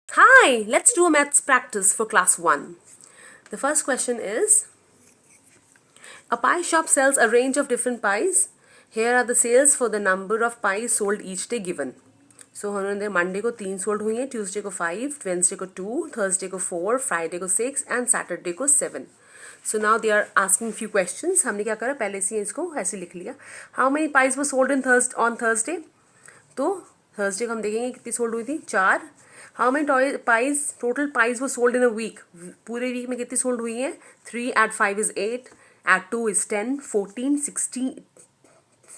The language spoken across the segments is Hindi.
Hi, let's do a maths practice for class 1. The first question is, a pie shop sells a range of different pies. Here are the sales for the number of pies sold each day given. So हमने मंडे को 3 सोल्ड हुई हैं, ट्यूसडे को 5, वेंसडे को 2, थर्सडे को 4, फ्राइडे को 6 एंड सैटरडे को 7. So now they are asking few questions. हमने क्या करा, पहले से इसको ऐसे लिख लिया. How many pies were sold in on Thursday. तो थर्सडे को हम देखेंगे कितनी सोल्ड हुई थी, 4. How many pies, total pies वो सोल्ड इन अ वीक, पूरे वीक में कितनी सोल्ड हुई है, 3 add 5 is 8, add 2 is 10, 14, 16,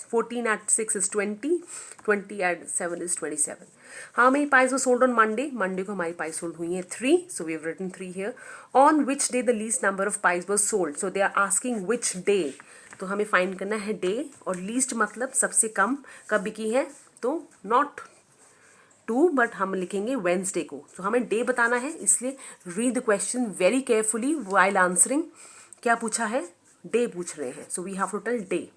14 at 6 is 20, 20 at 7 is 27. How many pies were sold on Monday? Monday को हमारी pies sold हुई हैं 3, so we have written 3 here. On which day the least number of pies was sold? So they are asking which day. तो हमें find करना है day, और least मतलब सबसे कम कब बिकी है, तो not 2 बट हम लिखेंगे वेंसडे को. तो हमें डे बताना है, इसलिए read the question very carefully while answering. क्या पूछा है, डे पूछ रहे हैं, so we have to tell day.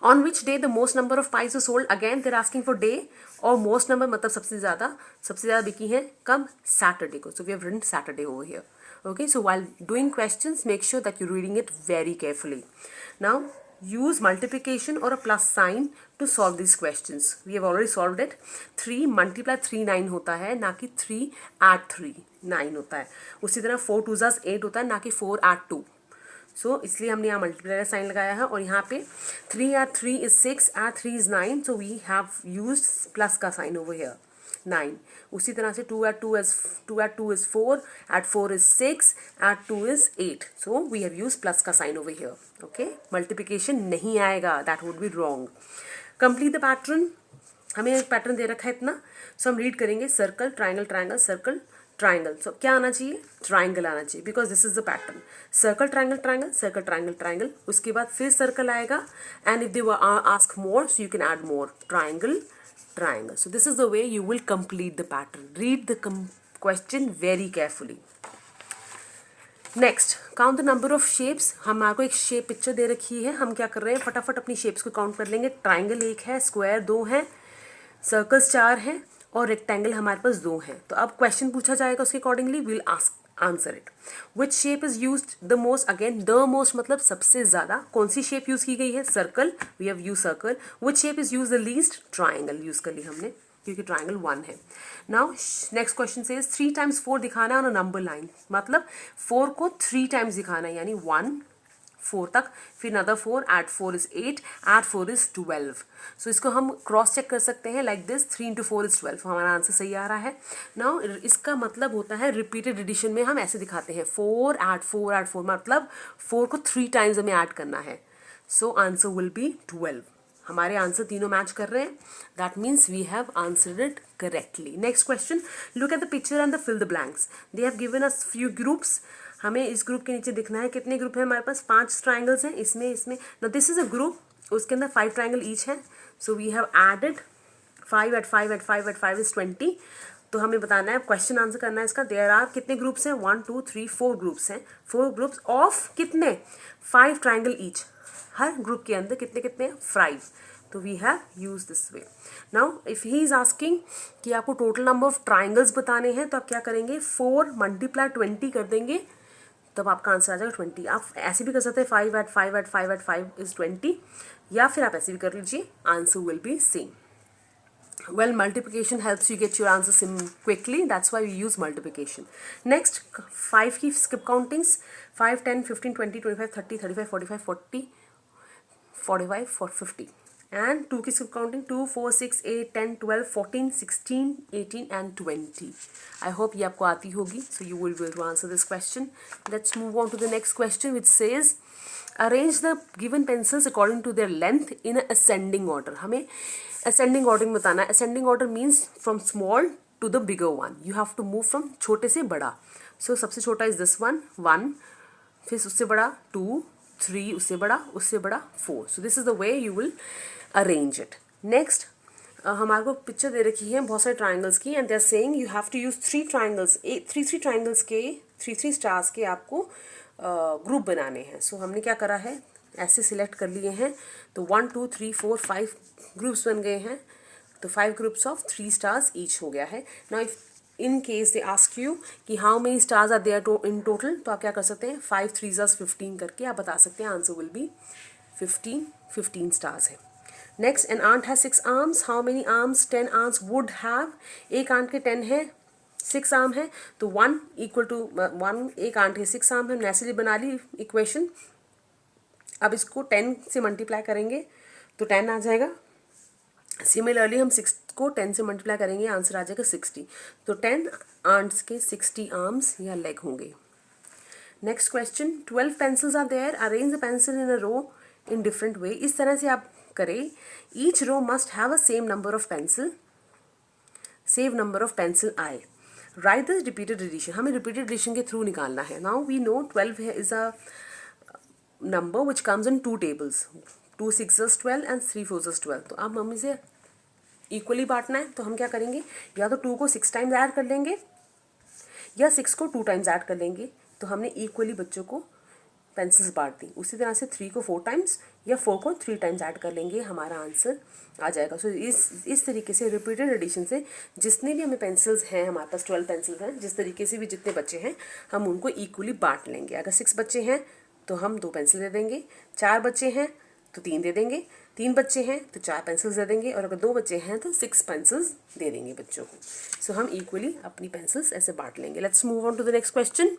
On which day the most number of pies sold, again they're asking for day, और मोस्ट नंबर मतलब सबसे ज़्यादा बिकी है कब, सैटरडे को. So we have written Saturday over here. Okay, so while doing questions, make sure that you're reading it very carefully. Now, use multiplication or a plus sign to solve these questions. We have already solved it. 3 multiply 3 9 होता है, ना कि 3 add 3 9 होता है. उसी तरह 4 2 8 होता है, ना कि 4 add 2. सो इसलिए हमने यहाँ मल्टीप्लाई का साइन लगाया है, और यहाँ पे 3 add 3 is 6, add 3 is 9, so we have used plus का साइन over here, 9. उसी तरह से 2 add 2 is 4, add 4 is 6, add 2 is 8, so we have used plus का sign over here. Okay, multiplication नहीं आएगा, that would be wrong. Complete the pattern. हमें एक पैटर्न दे रखा है इतना, सो हम रीड करेंगे circle triangle triangle circle triangle. So क्या आना चाहिए, ट्राइंगल आना चाहिए, because this is the pattern. Circle triangle triangle circle triangle triangle, उसके बाद फिर सर्कल आएगा, and if they ask more so you can add more, triangle triangle. So this is the way you will complete the pattern. Read the question very carefully. Next, count the number of shapes. हमारे को एक शेप पिक्चर दे रखी है, हम क्या कर रहे हैं, फटाफट अपनी शेप्स को काउंट कर लेंगे. ट्राइंगल 1 है, स्क्वायर 2 है, सर्कल्स 4 हैं, और रेक्टेंगल हमारे पास 2 हैं. तो अब क्वेश्चन पूछा जाएगा, उसके accordingly will answer it. Which shape is used the most, again the most मतलब सबसे ज्यादा. कौन सी शेप यूज की गई है, circle, we have use circle. Which shape is use the least, triangle use कर ली हमने, क्योंकि ट्राइंगल 1 है. नाउ नेक्स्ट क्वेश्चन से 3 times 4 दिखाना है ऑन अ नंबर लाइन, मतलब 4 को 3 times दिखाना है, यानी 1 4 तक, फिर another 4, add 4 is 8, add 4 is 12. So इसको हम क्रॉस चेक कर सकते हैं लाइक दिस, 3 into 4 इज 12. हमारा आंसर सही आ रहा है. नाउ इसका मतलब होता है रिपीटेड एडिशन में हम ऐसे दिखाते हैं, 4 एट 4 एट 4, मतलब 4 को 3 times हमें ऐड करना है. So answer will be 12. हमारे आंसर तीनों मैच कर रहे हैं, that means we have answered it correctly. Next question, look at the picture and the fill the blanks. They have given us few groups. हमें इस ग्रुप के नीचे दिखना है, कितने ग्रुप है हमारे पास, 5 ट्राइंगल्स हैं इसमें. Now this is a group, उसके अंदर 5 ट्राइंगल ईच है. So we have added 5 add 5 add 5 add 5 is 20. तो हमें बताना है, क्वेश्चन आंसर करना है इसका. देयर आर कितने ग्रुप्स हैं, 1 2 3 4 ग्रुप्स हैं. 4 ग्रुप्स ऑफ कितने, 5 ट्राइंगल ईच. हर ग्रुप के अंदर कितने कितने, 5. तो we have use this way. Now if he is asking कि आपको टोटल नंबर ऑफ ट्राइंगल्स बताने हैं, तो आप क्या करेंगे, 4 मल्टीप्लाई 20 कर देंगे, तब आपका आंसर आ जाएगा 20. आप ऐसे भी कर सकते हैं, 5 एट 5 एट 5 एट 5 इज 20, या फिर आप ऐसे भी कर लीजिए, answer will B same. Well, multiplication helps you get your answer quickly. That's why we use multiplication. Next, 5 की skip countings, 5 10 15 20 25 30 35 45 40 45 50. And 2 की skip counting, 2 4 6 8 10 12 14 16 18 and 20. I hope ये आपको आती होगी, so you will be able to answer this question. Let's move on to the next question, which says arrange the given pencils according to their length in an ascending order. हमें ascending order में बताना है. ascending order means from small to the bigger one. You have to move from छोटे से बड़ा. So सबसे छोटा is this one, 1, फिर उससे बड़ा 2 3, उससे बड़ा 4. So this is the way you will arrange it. Next, हमारे को पिक्चर दे रखी है बहुत सारे ट्राइंगल्स की, and they are saying you have to use 3 triangles, 3 triangles के 3 स्टार्स के आपको ग्रुप बनाने हैं. सो हमने क्या करा है, ऐसे सिलेक्ट कर लिए हैं, तो 1 2 3 4 5 ग्रुप्स बन गए हैं. तो 5 ग्रुप्स ऑफ 3 स्टार्स ईच हो गया है. Now if in case they ask you कि how many stars are there in total, तो आप क्या कर सकते हैं 5 3 15 करके आप बता सकते हैं आंसर विल बी 15 स्टार्स है। Next, an ant has 6 arms, how many arms 10 arms would have. एक आंट के 10 है, 6 आर्म है, तो 1 इक्वल टू 1, एक आंट के 6 आर्म है, हमने ऐसे बना ली इक्वेशन। अब इसको 10 से मल्टीप्लाई करेंगे तो 10 आ जाएगा। सिमिलरली हम 6 को 10 से मल्टीप्लाई करेंगे, आंसर आ जाएगा 60। तो 10 आंट्स के 60 आर्म्स या लेग होंगे। Next question, 12 pencils are there, arrange the pencil in a row in different way. इस तरह से आप करें, each row must have a same number of pencil, same number of pencil आई। राइट द रिपीटेड एडिशन, हमें रिपीटेड एडिशन के थ्रू निकालना है। Now we know 12 is a number which comes in 2 tables, 2 6s 12 and 3 4s 12। तो अब मम्मी से इक्वली बांटना है, तो हम क्या करेंगे, या तो 2 को 6 टाइम्स ऐड कर लेंगे या 6 को 2 टाइम्स ऐड कर लेंगे। तो हमने इक्वली बच्चों को पेंसिल्स बांट दी। उसी तरह से 3 को 4 टाइम्स या 4 को 3 टाइम्स ऐड कर लेंगे, हमारा आंसर आ जाएगा। सो इस तरीके से रिपीटेड एडिशन से जितने भी हमें पेंसिल्स हैं, हमारे पास 12 पेंसिल्स हैं, जिस तरीके से भी जितने बच्चे हैं हम उनको इक्वली बांट लेंगे। अगर 6 बच्चे हैं तो हम 2 पेंसिल दे देंगे, 4 बच्चे हैं तो 3 दे देंगे, 3 बच्चे हैं तो 4 पेंसिल्स दे देंगे, और अगर 2 बच्चे हैं तो 6 पेंसिल्स दे देंगे बच्चों को। सो हम इक्वली अपनी पेंसिल्स ऐसे बांट लेंगे। Let's move on to the next question.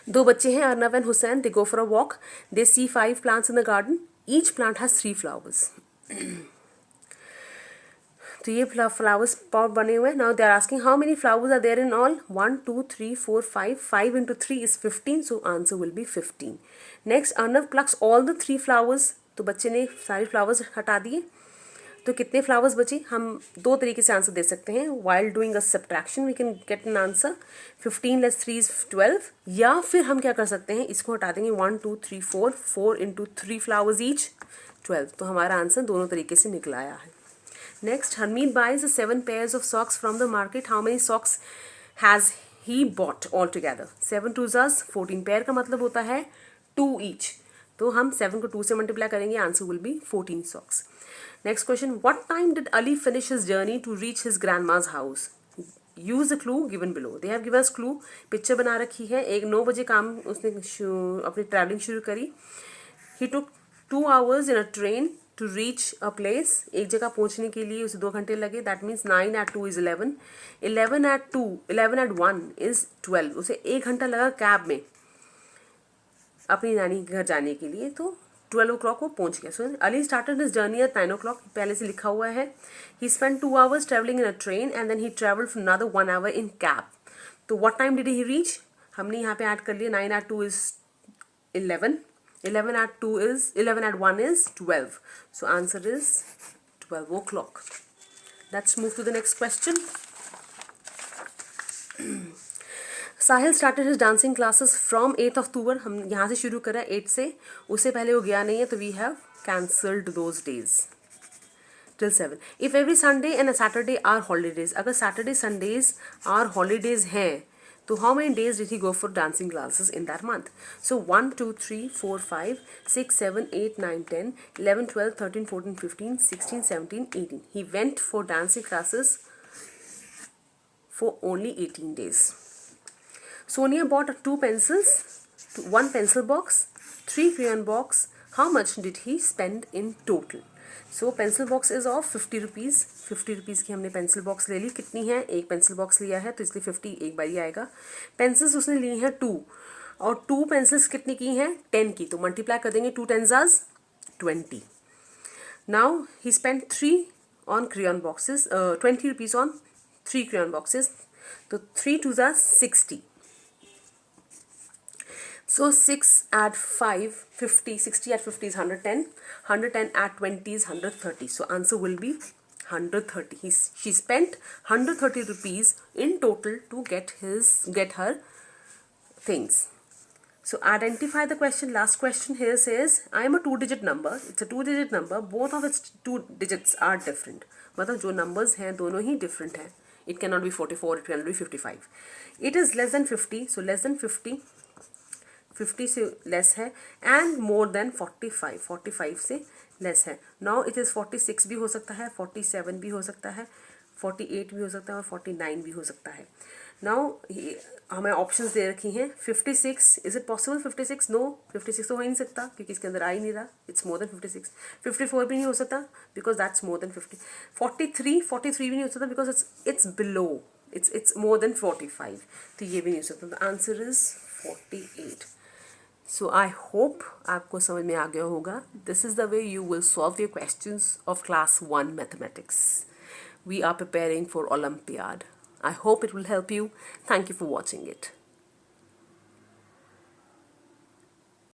2 बच्चे हैं, Arnav and Hussain, they go for a walk, they see 5 plants in the garden, each plant has 3 flowers. तो ये फ्लावर्स पॉट बने हुए हैं। Now they are asking how many flowers are there in all, 1 2 3 4 5, 5 into 3 is 15, so answer will be 15। Next, Arnav plucks all the 3 flowers, तो बच्चे ने सारे फ्लावर्स हटा दिए, तो कितने फ्लावर्स बचे। हम 2 तरीके से आंसर दे सकते हैं। While doing a subtraction we can get an answer, 15 less 3 is 12, या फिर हम क्या कर सकते हैं, इसको हटा देंगे, 1 2 3 4, 4 into 3 फ्लावर्स ईच 12। तो हमारा आंसर दोनों तरीके से निकल आया है। Next, Harmeet buys 7 pairs of socks from the market. How many socks has he bought altogether? 7 2s are 14 pair का मतलब होता है 2 each. तो हम 7 को 2 से मल्टीप्लाई करेंगे, answer will B 14 socks. Next question, what time did Ali finish his journey to reach his grandma's house? Use the clue given below. They have given us clue. Picture बना रखी है। 9 बजे काम उसने अपनी ट्रैवलिंग शुरू करी। He took 2 hours in a train to reach a place, एक जगह पहुंचने के लिए उसे 2 घंटे लगे। That means 9 at 2 is 11, 11 at 2, 11 at 1 is 12। उसे 1 घंटा लगा कैब में अपनी नानी के घर जाने के लिए, तो 12 o'clock वो पहुंच गया। So Ali started his journey at 9 o'clock, पहले से लिखा हुआ है। He spend 2 hours travelling in a train and then he travelled for another 1 hour in cab. तो what time did he reach, हमने यहाँ पे ऐड कर लिया, 9 at 2 is 11, 11 at 2 is 11 at 1 is 12. So answer is 12 o'clock. Let's move to the next question. Sahil started his dancing classes from 8th October. हम यहाँ से शुरू करा 8 से, उससे पहले वो गया नहीं है, तो we have cancelled those days till 7. If every Sunday and a Saturday are holidays, अगर Saturday Sundays are holidays हैं, तो how many days did he go for dancing classes in that month? So 1 2 3 4 5 6 7 8 9 10 11 12 13 14 15 16 17 18. He went for dancing classes for only 18 days. Sonia bought 2 pencils, 1 pencil box, 3 crayon box. How much did he spend in total? So pencil box is of 50 rupees. 50 rupees की हमने पेंसिल बॉक्स ले ली। कितनी है, एक पेंसिल बॉक्स लिया है तो इसलिए 50 एक बार ही आएगा। पेंसिल्स उसने ली हैं 2, और 2 पेंसिल्स कितनी की हैं, 10 की, तो मल्टीप्लाई कर देंगे, 2 10s are 20। Now he spend 3 on crayon boxes, 20 rupees on 3 crayon boxes, तो 3 2s are 60। So 6 at 5, 50, 60 at 50 is 110, 110 at 20 is 130. So answer will be 130. She spent 130 rupees in total to get her things. So identify the question. Last question here says, I am a 2-digit number. It's a 2-digit number. Both of its 2 digits are different. मतलब जो numbers हैं दोनों ही different हैं. It cannot be 44. It cannot be 55. It is less than 50. So less than 50. 50 से लेस है, एंड मोर देन 45, 45 से लेस है। नाउ इट इज़ 46 भी हो सकता है, 47 भी हो सकता है, 48 भी हो सकता है और 49 भी हो सकता है। नाउ हमें ऑप्शंस दे रखी हैं 56, इज इट पॉसिबल 56? नो, 56 तो हो ही नहीं सकता क्योंकि इसके अंदर आ ही नहीं रहा, इट्स मोर देन 56। 54 भी नहीं हो सकता बिकॉज दैट्स मोर देन 50। 43 भी नहीं हो सकता because it's below, it's more than 45, तो ये भी नहीं हो सकता। The answer is 48। So I hope आपको समझ में आ गया होगा। This is the way you will solve your questions of class 1 mathematics. We are preparing for Olympiad. I hope it will help you. Thank you for watching it.